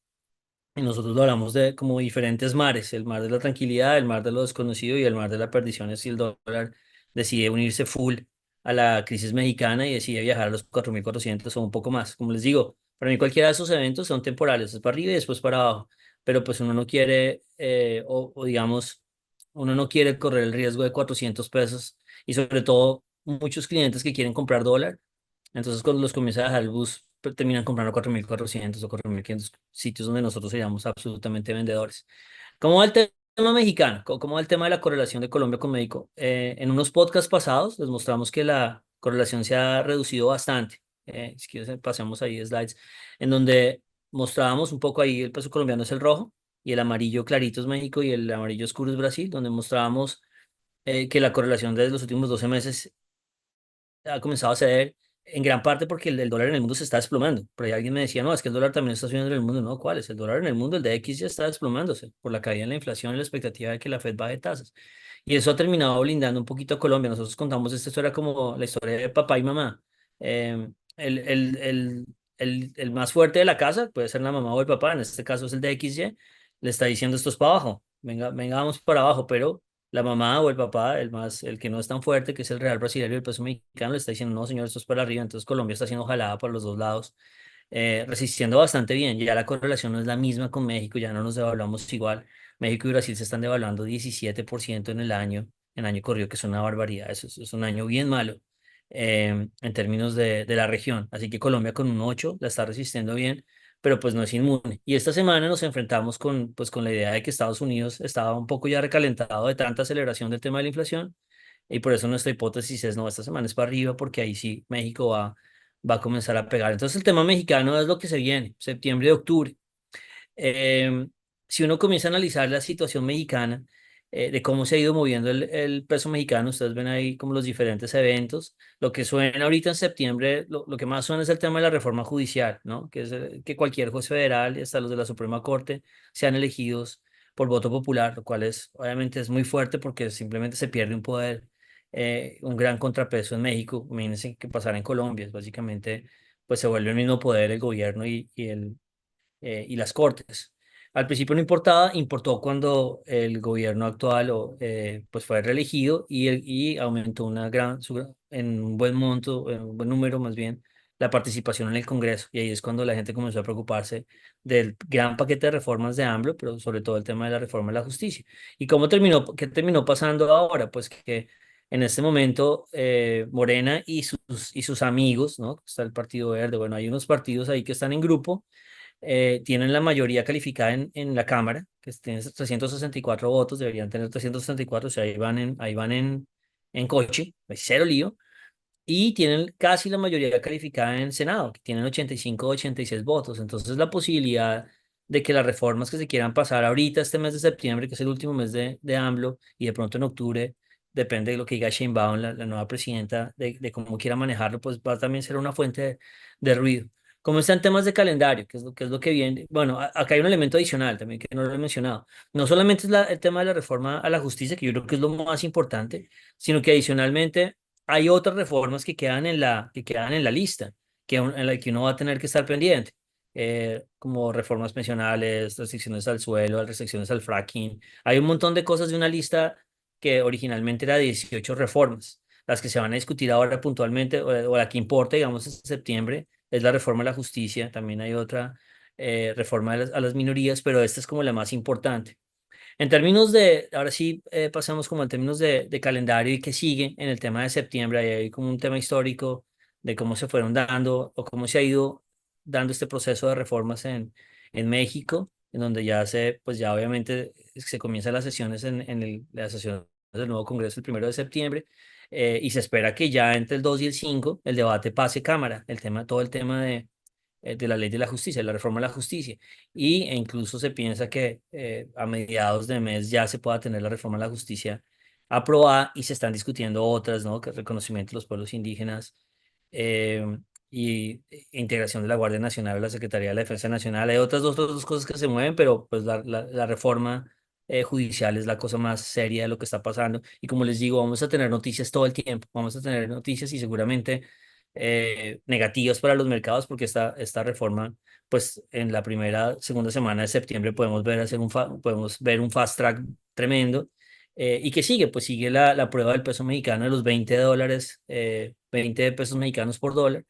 Y nosotros lo hablamos de como diferentes mares: el mar de la tranquilidad, el mar de lo desconocido y el mar de la perdición, es si el dólar decide unirse full a la crisis mexicana y decide viajar a los 4.400 o un poco más. Como les digo, para mí cualquiera de esos eventos son temporales, es para arriba y después para abajo, pero pues uno no quiere, o digamos, uno no quiere correr el riesgo de 400 pesos, y sobre todo muchos clientes que quieren comprar dólar, entonces cuando los comienza a dejar el bus, terminan comprando 4.400 o 4.500, sitios donde nosotros seríamos absolutamente vendedores. ¿Cómo va el tema mexicano? ¿Cómo va el tema de la correlación de Colombia con México? En unos podcasts pasados les mostramos que la correlación se ha reducido bastante. Si quieres, pasemos ahí slides, en donde mostrábamos un poco ahí: el peso colombiano es el rojo y el amarillo clarito es México y el amarillo oscuro es Brasil, donde mostrábamos que la correlación de los últimos 12 meses ha comenzado a ceder, en gran parte porque el dólar en el mundo se está desplomando. Por ahí alguien me decía, no, es que el dólar también está subiendo en el mundo. No, ¿cuál es? El dólar en el mundo, el de X, ya está desplomándose por la caída en la inflación y la expectativa de que la Fed baje tasas. Y eso ha terminado blindando un poquito a Colombia. Nosotros contamos esta historia como la historia de papá y mamá. Eh, el, el, el, el más fuerte de la casa puede ser la mamá o el papá, en este caso es el de XY, le está diciendo esto es para abajo, venga, venga, vamos para abajo, pero la mamá o el papá, el que no es tan fuerte, que es el real brasileño y el peso mexicano, le está diciendo, no, señor, esto es para arriba. Entonces Colombia está siendo jalada por los dos lados, resistiendo bastante bien. Ya la correlación no es la misma con México, ya no nos devaluamos igual. México y Brasil se están devaluando 17% en el año, en año corrido, que es una barbaridad. Eso es un año bien malo en términos de la región. Así que Colombia con un 8 la está resistiendo bien, pero pues no es inmune. Y esta semana nos enfrentamos con la idea de que Estados Unidos estaba un poco ya recalentado de tanta aceleración del tema de la inflación, y por eso nuestra hipótesis es, no, esta semana es para arriba porque ahí sí México va a comenzar a pegar. Entonces el tema mexicano es lo que se viene, septiembre y octubre. Eh, si uno comienza a analizar la situación mexicana, de cómo se ha ido moviendo el peso mexicano, ustedes ven ahí como los diferentes eventos. Lo que suena ahorita en septiembre, lo que más suena es el tema de la reforma judicial, ¿no? Que es que cualquier juez federal y hasta los de la Suprema Corte sean elegidos por voto popular, lo cual es, obviamente, es muy fuerte porque simplemente se pierde un poder, un gran contrapeso en México. Imagínense que pasara en Colombia, es básicamente, pues se vuelve el mismo poder el gobierno y las cortes. Al principio no importaba, importó cuando el gobierno actual pues fue reelegido y aumentó en un buen monto, en un buen número más bien, la participación en el Congreso. Y ahí es cuando la gente comenzó a preocuparse del gran paquete de reformas de AMLO, pero sobre todo el tema de la reforma de la justicia. ¿Y qué terminó pasando ahora? Pues que en este momento Morena y sus amigos, ¿no? Está el Partido Verde, bueno, hay unos partidos ahí que están en grupo, tienen la mayoría calificada en la Cámara, que tiene 364 votos, deberían tener 364, o sea, ahí van en coche, hay cero lío, y tienen casi la mayoría calificada en el Senado, que tienen 85 o 86 votos. Entonces, la posibilidad de que las reformas que se quieran pasar ahorita, este mes de septiembre, que es el último mes de AMLO, y de pronto en octubre, depende de lo que diga Sheinbaum, la nueva presidenta, de cómo quiera manejarlo, pues va a también ser una fuente de ruido. Como están temas de calendario, que es lo que viene, bueno, acá hay un elemento adicional también que no lo he mencionado. No solamente es el tema de la reforma a la justicia, que yo creo que es lo más importante, sino que adicionalmente hay otras reformas que quedan en la lista, en la que uno va a tener que estar pendiente, como reformas pensionales, restricciones al suelo, restricciones al fracking. Hay un montón de cosas de una lista que originalmente era de 18 reformas. Las que se van a discutir ahora puntualmente, o la que importa, digamos, en septiembre, es la reforma a la justicia. También hay otra reforma a las minorías, pero esta es como la más importante. En términos ahora sí, pasamos como en términos de calendario y qué sigue en el tema de septiembre. Ahí hay como un tema histórico de cómo se fueron dando o cómo se ha ido dando este proceso de reformas en México, en donde pues ya obviamente se comienzan las sesiones las sesiones del nuevo Congreso el 1 de septiembre, y se espera que ya entre el 2 y el 5 el debate pase Cámara, todo el tema de la ley de la justicia, la reforma de la justicia. E incluso se piensa que a mediados de mes ya se pueda tener la reforma de la justicia aprobada, y se están discutiendo otras, ¿no? Que es reconocimiento de los pueblos indígenas, eh, y integración de la Guardia Nacional a la Secretaría de la Defensa Nacional. Hay otras dos cosas que se mueven, pero pues la reforma judicial es la cosa más seria de lo que está pasando. Y como les digo, vamos a tener noticias todo el tiempo, vamos a tener noticias y seguramente negativas para los mercados, porque esta reforma, pues en la segunda semana de septiembre podemos ver un fast track tremendo. ¿Y qué sigue? Pues sigue la prueba del peso mexicano de los $20, 20 pesos mexicanos por dólar.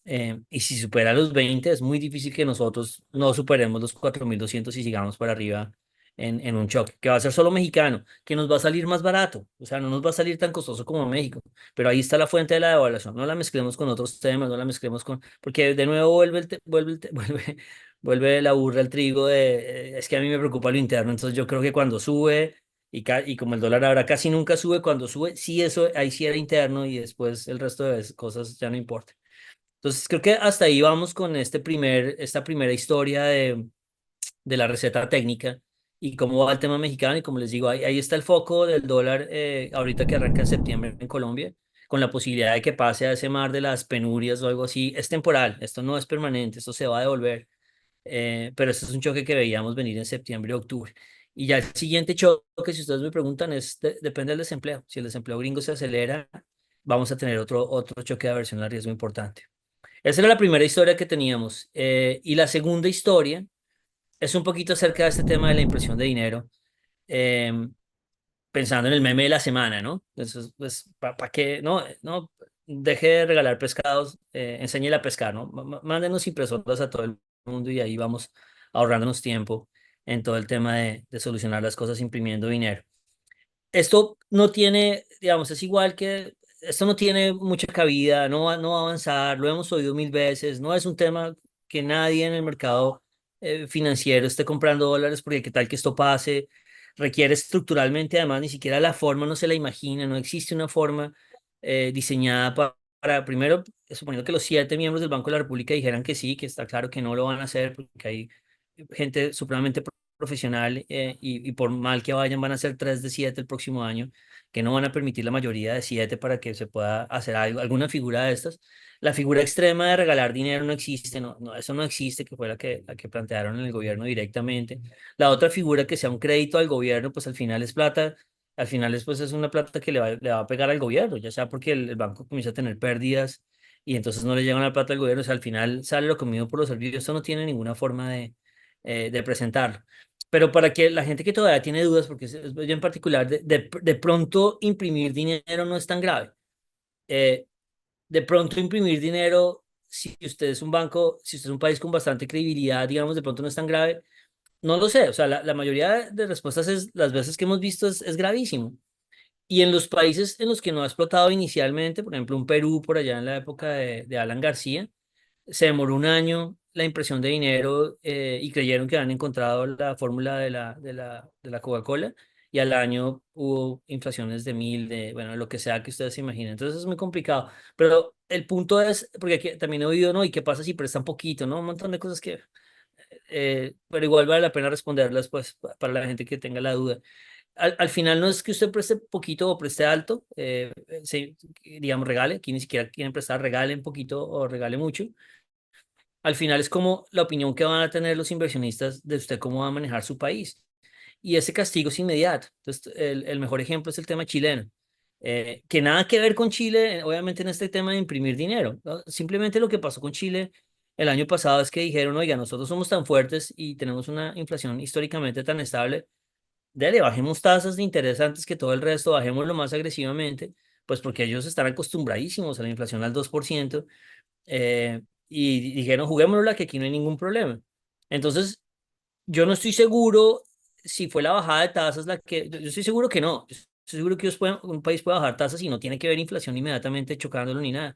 Y si supera los 20, es muy difícil que nosotros no superemos los 4.200 y sigamos para arriba en un choque, que va a ser solo mexicano, que nos va a salir más barato, o sea, no nos va a salir tan costoso como México, pero ahí está la fuente de la devaluación. No la mezclemos con otros temas, no la mezclemos porque de nuevo vuelve la burra al trigo es que a mí me preocupa lo interno. Entonces yo creo que cuando sube, y como el dólar ahora casi nunca sube, cuando sube, sí, eso ahí sí era interno, y después el resto de cosas ya no importa. Entonces creo que hasta ahí vamos con esta primera historia de la receta técnica y cómo va el tema mexicano. Y como les digo, ahí está el foco del dólar, ahorita que arranca en septiembre en Colombia, con la posibilidad de que pase a ese mar de las penurias o algo así. Es temporal, esto no es permanente, esto se va a devolver, pero esto es un choque que veíamos venir en septiembre y octubre. Y ya el siguiente choque, si ustedes me preguntan, depende del desempleo. Si el desempleo gringo se acelera, vamos a tener otro choque de aversión al riesgo importante. Esa era la primera historia que teníamos. Y la segunda historia es un poquito acerca de este tema de la impresión de dinero, eh, pensando en el meme de la semana, ¿no? Entonces, pues, ¿para qué? No, no, deje de regalar pescados, enséñele a pescar, ¿no? Mándenos impresoras a todo el mundo, y ahí vamos ahorrándonos tiempo en todo el tema de solucionar las cosas imprimiendo dinero. Esto no tiene, digamos, es igual que, esto no tiene mucha cabida, no va a avanzar, lo hemos oído mil veces, no es un tema que nadie en el mercado financiero esté comprando dólares, porque qué tal que esto pase, requiere estructuralmente, además ni siquiera la forma no se la imagina, no existe una forma diseñada primero, suponiendo que los 7 miembros del Banco de la República dijeran que sí, que está claro que no lo van a hacer, porque hay gente supremamente profesional, y por mal que vayan, van a ser 3 de 7 el próximo año, que no van a permitir la mayoría de 7 para que se pueda hacer alguna figura de estas. La figura extrema de regalar dinero no existe, no, no, eso no existe, que fue la que plantearon en el gobierno directamente. La otra figura, que sea un crédito al gobierno, pues al final es plata. Al final es una plata que le va a pegar al gobierno, ya sea porque el banco comienza a tener pérdidas y entonces no le llega la plata al gobierno. O sea, al final sale lo comido por los servicios. Esto no tiene ninguna forma de presentarlo. Pero para que la gente que todavía tiene dudas, porque yo en particular, de pronto imprimir dinero no es tan grave. Eh, de pronto imprimir dinero, si usted es un banco, si usted es un país con bastante credibilidad, digamos, de pronto no es tan grave. No lo sé, o sea, la mayoría de respuestas las veces que hemos visto es gravísimo. Y en los países en los que no ha explotado inicialmente, por ejemplo, un Perú por allá en la época de Alan García, se demoró un año la impresión de dinero y creyeron que habían encontrado la fórmula de la Coca-Cola y al año hubo inflaciones de 1000, de, bueno, lo que sea que ustedes se imaginen. Entonces es muy complicado. Pero el punto es, porque aquí también he oído, ¿no? ¿Y qué pasa si prestan poquito, ¿no? Un montón de cosas que, pero igual vale la pena responderlas, pues, para la gente que tenga la duda. Al final no es que usted preste poquito o preste alto, digamos, regale, aquí ni siquiera quieren prestar, regale un poquito o regale mucho. Al final es como la opinión que van a tener los inversionistas de usted cómo va a manejar su país. Y ese castigo es inmediato. Entonces, el mejor ejemplo es el tema chileno, que nada que ver con Chile, obviamente en este tema de imprimir dinero, ¿no? Simplemente lo que pasó con Chile el año pasado es que dijeron, oiga, nosotros somos tan fuertes y tenemos una inflación históricamente tan estable, dale, bajemos tasas de interés antes que todo el resto, bajémoslo más agresivamente, pues porque ellos están acostumbradísimos a la inflación al 2%, y dijeron, juguémosla que aquí no hay ningún problema. Entonces, yo no estoy seguro si fue la bajada de tasas la que, yo estoy seguro que no. Yo estoy seguro que un país puede bajar tasas y no tiene que ver inflación inmediatamente chocándolo ni nada.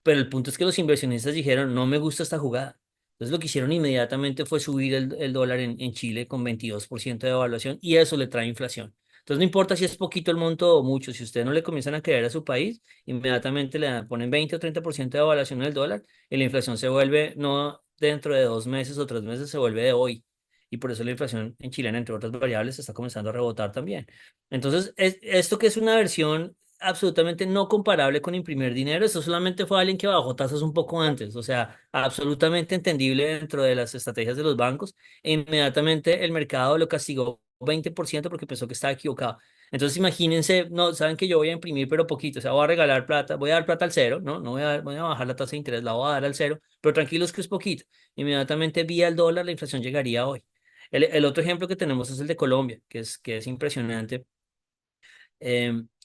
Pero el punto es que los inversionistas dijeron, no me gusta esta jugada. Entonces lo que hicieron inmediatamente fue subir el dólar en Chile con 22% de devaluación y eso le trae inflación. Entonces no importa si es poquito el monto o mucho, si ustedes no le comienzan a creer a su país, inmediatamente le ponen 20 o 30% de devaluación en el dólar y la inflación se vuelve no dentro de 2 meses o 3 meses, se vuelve de hoy. Y por eso la inflación en Chile, entre otras variables, está comenzando a rebotar también. Entonces, esto que es una versión absolutamente no comparable con imprimir dinero. Eso solamente fue alguien que bajó tasas un poco antes, o sea, absolutamente entendible dentro de las estrategias de los bancos. E inmediatamente el mercado lo castigó 20% porque pensó que estaba equivocado. Entonces imagínense, no, saben que yo voy a imprimir pero poquito, o sea, voy a regalar plata, voy a dar plata al cero, ¿no? No voy a bajar la tasa de interés, la voy a dar al cero, pero tranquilos que es poquito. Inmediatamente vía el dólar la inflación llegaría hoy. El otro ejemplo que tenemos es el de Colombia, que es impresionante,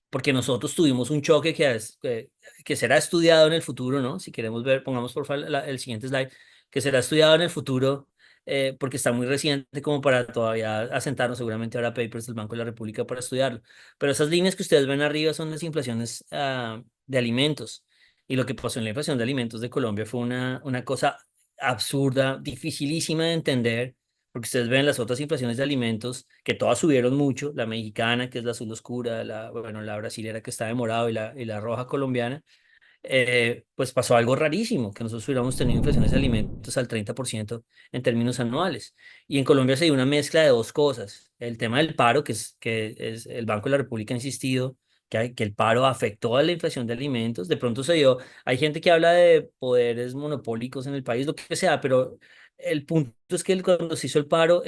porque nosotros tuvimos un choque que será estudiado en el futuro, ¿no? Si queremos ver, pongamos por favor el siguiente slide, que será estudiado en el futuro, porque está muy reciente como para todavía asentarnos. Seguramente habrá papers del Banco de la República para estudiarlo. Pero esas líneas que ustedes ven arriba son las inflaciones de alimentos. Y lo que pasó en la inflación de alimentos de Colombia fue una cosa absurda, dificilísima de entender, porque ustedes ven las otras inflaciones de alimentos, que todas subieron mucho, la mexicana, que es la azul oscura, bueno, la brasilera que está de morado y la roja colombiana, pues pasó algo rarísimo, que nosotros hubiéramos tenido inflaciones de alimentos al 30% en términos anuales. Y en Colombia se dio una mezcla de dos cosas. El tema del paro, que es el Banco de la República ha insistido que el paro afectó a la inflación de alimentos. De pronto se dio, hay gente que habla de poderes monopólicos en el país, lo que sea, pero el punto es que cuando se hizo el paro,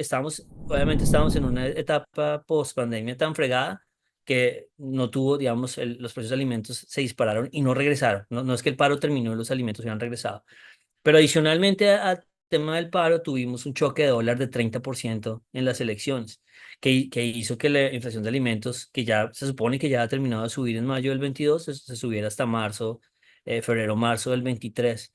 obviamente estábamos en una etapa post pandemia tan fregada que no tuvo, digamos, los precios de alimentos se dispararon y no regresaron. No, no es que el paro terminó y los alimentos se han regresado. Pero adicionalmente al tema del paro, tuvimos un choque de dólar de 30% en las elecciones, que hizo que la inflación de alimentos, que ya se supone que ya ha terminado de subir en mayo del 22, se subiera hasta marzo, febrero, marzo del 23.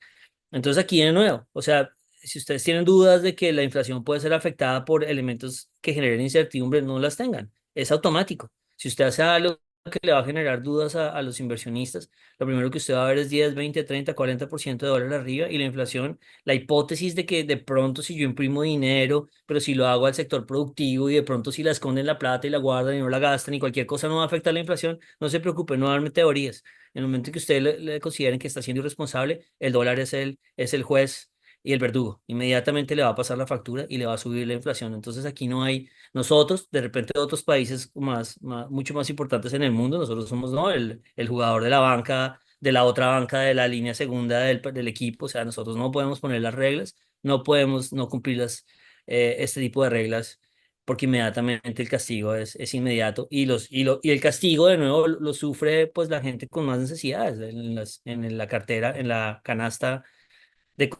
Entonces aquí de nuevo, o sea, si ustedes tienen dudas de que la inflación puede ser afectada por elementos que generen incertidumbre, no las tengan. Es automático. Si usted hace algo que le va a generar dudas a los inversionistas, lo primero que usted va a ver es 10, 20, 30, 40% de dólar arriba y la inflación, la hipótesis de que de pronto si yo imprimo dinero, pero si lo hago al sector productivo y de pronto si la esconden la plata y la guardan y no la gastan y cualquier cosa no va a afectar la inflación, no se preocupe, no darme teorías. En el momento que ustedes le consideren que está siendo irresponsable, el dólar es el juez y el verdugo. Inmediatamente le va a pasar la factura y le va a subir la inflación. Entonces aquí no hay, nosotros, de repente otros países mucho más importantes en el mundo, nosotros somos, ¿no? El jugador de la banca, de la otra banca, de la línea segunda del equipo. O sea, nosotros no podemos poner las reglas, no podemos no cumplir este tipo de reglas porque inmediatamente el castigo es inmediato y el castigo de nuevo lo sufre pues la gente con más necesidades en la cartera, en la canasta de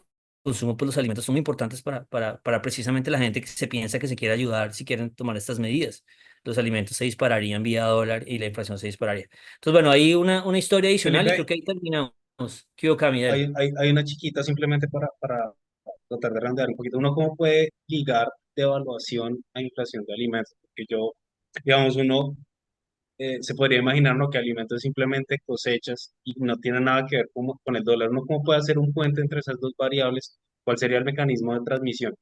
consumo, pues los alimentos son muy importantes para precisamente la gente que se piensa que se quiere ayudar si quieren tomar estas medidas. Los alimentos se dispararían vía dólar y la inflación se dispararía. Entonces, bueno, hay una historia adicional y creo Felipe, que ahí terminamos. ¿Qué hubo, Camila? hay una chiquita simplemente para tratar de redondear un poquito. ¿Uno cómo puede ligar devaluación a inflación de alimentos? Porque yo, digamos, uno se podría imaginar, ¿no?, que alimentos simplemente cosechas y no tiene nada que ver con el dólar. ¿Uno cómo puede hacer un puente entre esas dos variables ¿Cuál sería el mecanismo de transmisión?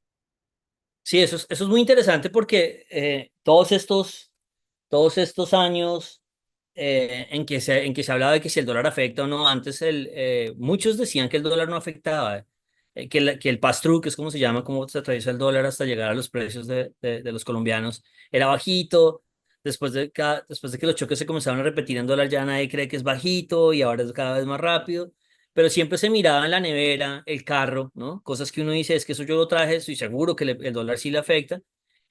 Sí, eso es muy interesante porque todos estos años en que se hablaba de que si el dólar afecta o no, antes muchos decían que el dólar no afectaba, que el pass-through, que es como se llama, cómo se atraviesa el dólar hasta llegar a los precios de los colombianos, era bajito. Después de que los choques se comenzaron a repetir en dólar, ya nadie cree que es bajito y ahora es cada vez más rápido. Pero siempre se miraba en la nevera, el carro, ¿no? Cosas que uno dice, es que eso yo lo traje, estoy seguro que el dólar sí le afecta.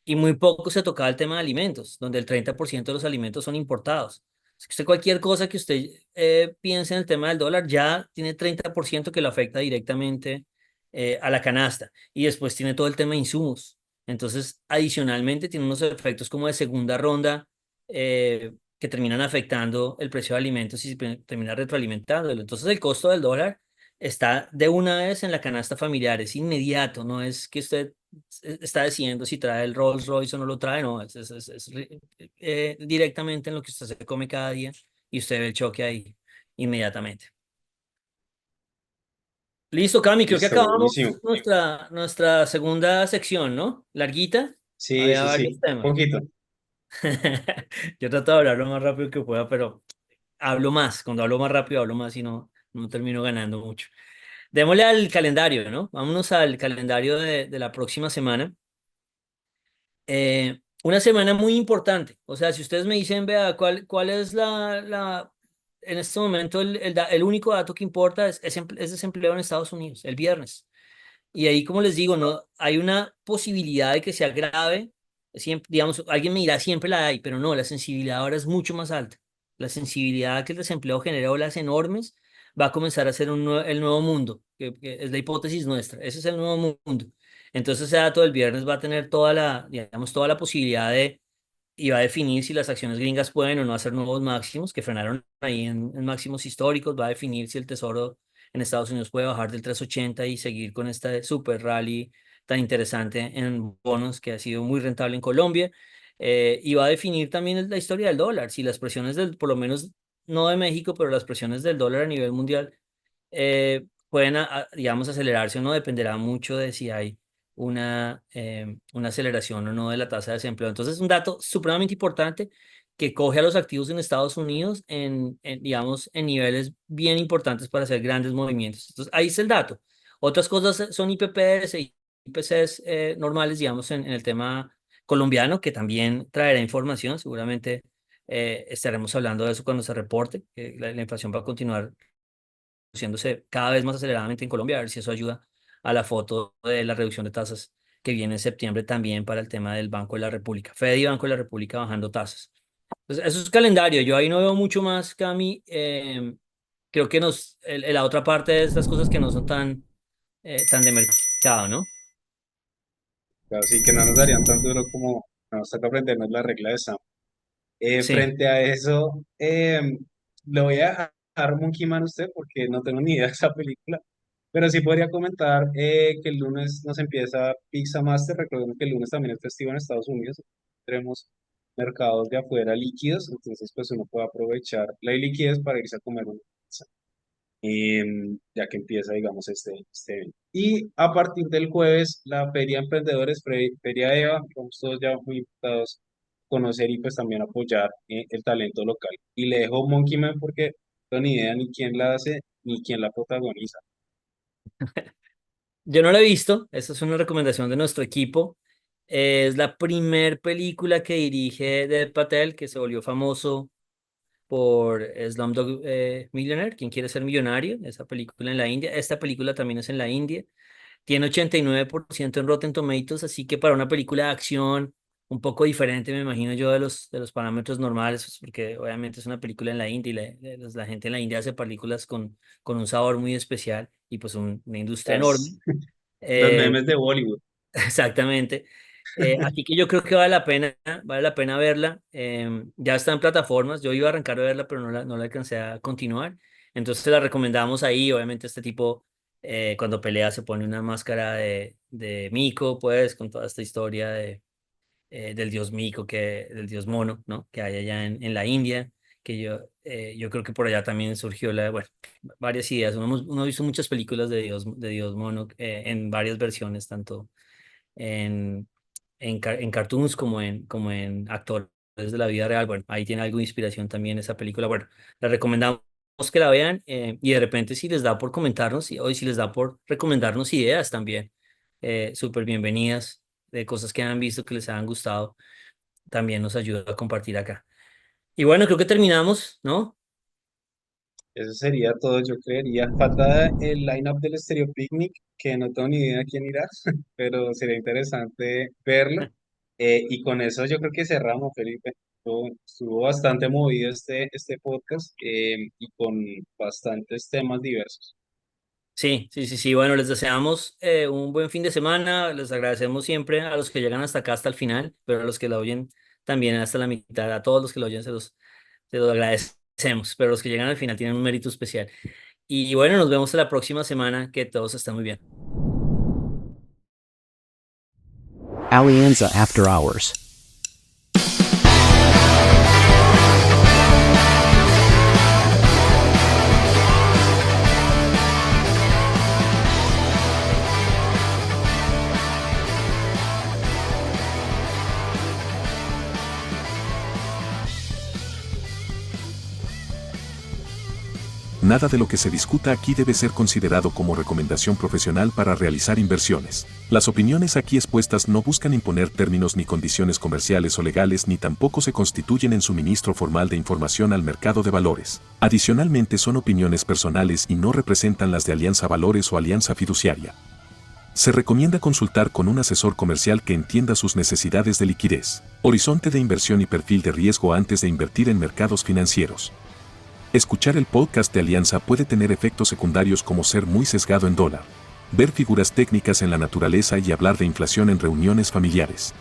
Y muy poco se tocaba el tema de alimentos, donde el 30% de los alimentos son importados. Es que usted cualquier cosa que usted piense en el tema del dólar ya tiene 30% que lo afecta directamente a la canasta. Y después tiene todo el tema de insumos. Entonces, adicionalmente, tiene unos efectos como de segunda ronda que terminan afectando el precio de alimentos y se termina retroalimentándolo. Entonces, el costo del dólar está de una vez en la canasta familiar, es inmediato, no es que usted está decidiendo si trae el Rolls Royce o no lo trae, no, es directamente en lo que usted se come cada día y usted ve el choque ahí inmediatamente. Listo, Cami, creo que Listo, buenísimo. acabamos nuestra segunda sección, ¿no? Larguita, Sí, había sí, sí, varios temas. poquito. Yo trato de hablar lo más rápido que pueda, pero hablo más, cuando hablo más rápido hablo más y no termino ganando mucho. Démosle al calendario, ¿no? Vámonos al calendario de la próxima semana. Una semana muy importante. O sea, si ustedes me dicen, vea, ¿cuál es en este momento el único dato que importa es desempleo en Estados Unidos, el viernes. Y ahí, como les digo, no hay una posibilidad de que se agrave. Siempre, digamos, alguien me dirá, siempre la hay, pero no, la sensibilidad ahora es mucho más alta. La sensibilidad que el desempleo genera olas enormes va a comenzar a ser el nuevo mundo, que es la hipótesis nuestra. Ese es el nuevo mundo. Entonces, ese dato del viernes va a tener digamos, toda la posibilidad y va a definir si las acciones gringas pueden o no hacer nuevos máximos, que frenaron ahí en máximos históricos, va a definir si el tesoro en Estados Unidos puede bajar del 380 y seguir con este super rally tan interesante en bonos que ha sido muy rentable en Colombia. Y va a definir también la historia del dólar, si las presiones por lo menos no de México, pero las presiones del dólar a nivel mundial pueden, digamos, acelerarse o no, dependerá mucho de si hay una aceleración o no de la tasa de desempleo. Entonces, es un dato supremamente importante que coge a los activos en Estados Unidos digamos, en niveles bien importantes para hacer grandes movimientos. Entonces, ahí está el dato. Otras cosas son IPPs e IPCs normales, digamos, en el tema colombiano, que también traerá información. Seguramente estaremos hablando de eso cuando se reporte, que la inflación va a continuar reduciéndose cada vez más aceleradamente en Colombia, a ver si eso ayuda a la foto de la reducción de tasas que viene en septiembre también para el tema del Banco de la República. Fed y Banco de la República bajando tasas. Entonces, eso es calendario. Yo ahí no veo mucho más, Cami. Creo que la otra parte de estas cosas que no son tan de mercado, ¿no? Así que no nos darían tan duro como nos toca aprendernos la regla de Sam. Sí. Frente a eso, le voy a dejar Monkey Man a usted porque no tengo ni idea de esa película, pero sí podría comentar que el lunes nos empieza Pizza Master. Recordemos que el lunes también es festivo en Estados Unidos. Tenemos mercados de afuera líquidos, entonces pues uno puede aprovechar la liquidez para irse a comer una pizza, ya que empieza, digamos, este evento. Y a partir del jueves, la Feria de Emprendedores, Feria EVA, vamos todos ya muy invitados a conocer y pues también apoyar el talento local. Y le dejo Monkey Man porque no tengo ni idea ni quién la hace ni quién la protagoniza. Yo no la he visto. Esta es una recomendación de nuestro equipo. Es la primer película que dirige Dev Patel, que se volvió famoso por Slumdog Millionaire, quien quiere ser millonario, esa película en la India. Esta película también es en la India. Tiene 89% en Rotten Tomatoes, así que para una película de acción un poco diferente, me imagino yo, de los parámetros normales, pues, porque obviamente es una película en la India y la gente en la India hace películas con un sabor muy especial y pues una industria enorme. Los Eh, memes de Bollywood. Exactamente. Así que yo creo que vale la pena verla. Ya está en plataformas. Yo iba a arrancar a verla, pero no la alcancé a continuar. Entonces la recomendamos ahí. Obviamente este tipo, cuando pelea, se pone una máscara de mico, pues, con toda esta historia del dios mico, del dios mono, ¿no? Que hay allá en la India, que yo creo que por allá también surgió bueno, varias ideas. Uno ha visto muchas películas de Dios Mono en varias versiones, tanto en, en cartoons como en actores de la vida real. Bueno, ahí tiene algo de inspiración también esa película. Bueno, la recomendamos que la vean y de repente si les da por comentarnos o si les da por recomendarnos ideas también, súper bienvenidas de cosas que han visto que les han gustado, también nos ayuda a compartir acá. Y bueno, creo que terminamos, ¿no? Eso sería todo, yo creería. Falta el line-up del Stereo Picnic, que no tengo ni idea quién irá, pero sería interesante verlo. Y con eso yo creo que cerramos, Felipe. Estuvo bastante movido este podcast y con bastantes temas diversos. Sí, sí, sí, sí. Bueno, les deseamos un buen fin de semana. Les agradecemos siempre a los que llegan hasta acá, hasta el final, pero a los que lo oyen también hasta la mitad. A todos los que lo oyen se los agradecemos, pero los que llegan al final tienen un mérito especial. Y bueno, nos vemos la próxima semana. Que todos estén muy bien. Alianza After Hours. Nada de lo que se discuta aquí debe ser considerado como recomendación profesional para realizar inversiones. Las opiniones aquí expuestas no buscan imponer términos ni condiciones comerciales o legales ni tampoco se constituyen en suministro formal de información al mercado de valores. Adicionalmente son opiniones personales y no representan las de Alianza Valores o Alianza Fiduciaria. Se recomienda consultar con un asesor comercial que entienda sus necesidades de liquidez, horizonte de inversión y perfil de riesgo antes de invertir en mercados financieros. Escuchar el podcast de Alianza puede tener efectos secundarios como ser muy sesgado en dólar, ver figuras técnicas en la naturaleza y hablar de inflación en reuniones familiares.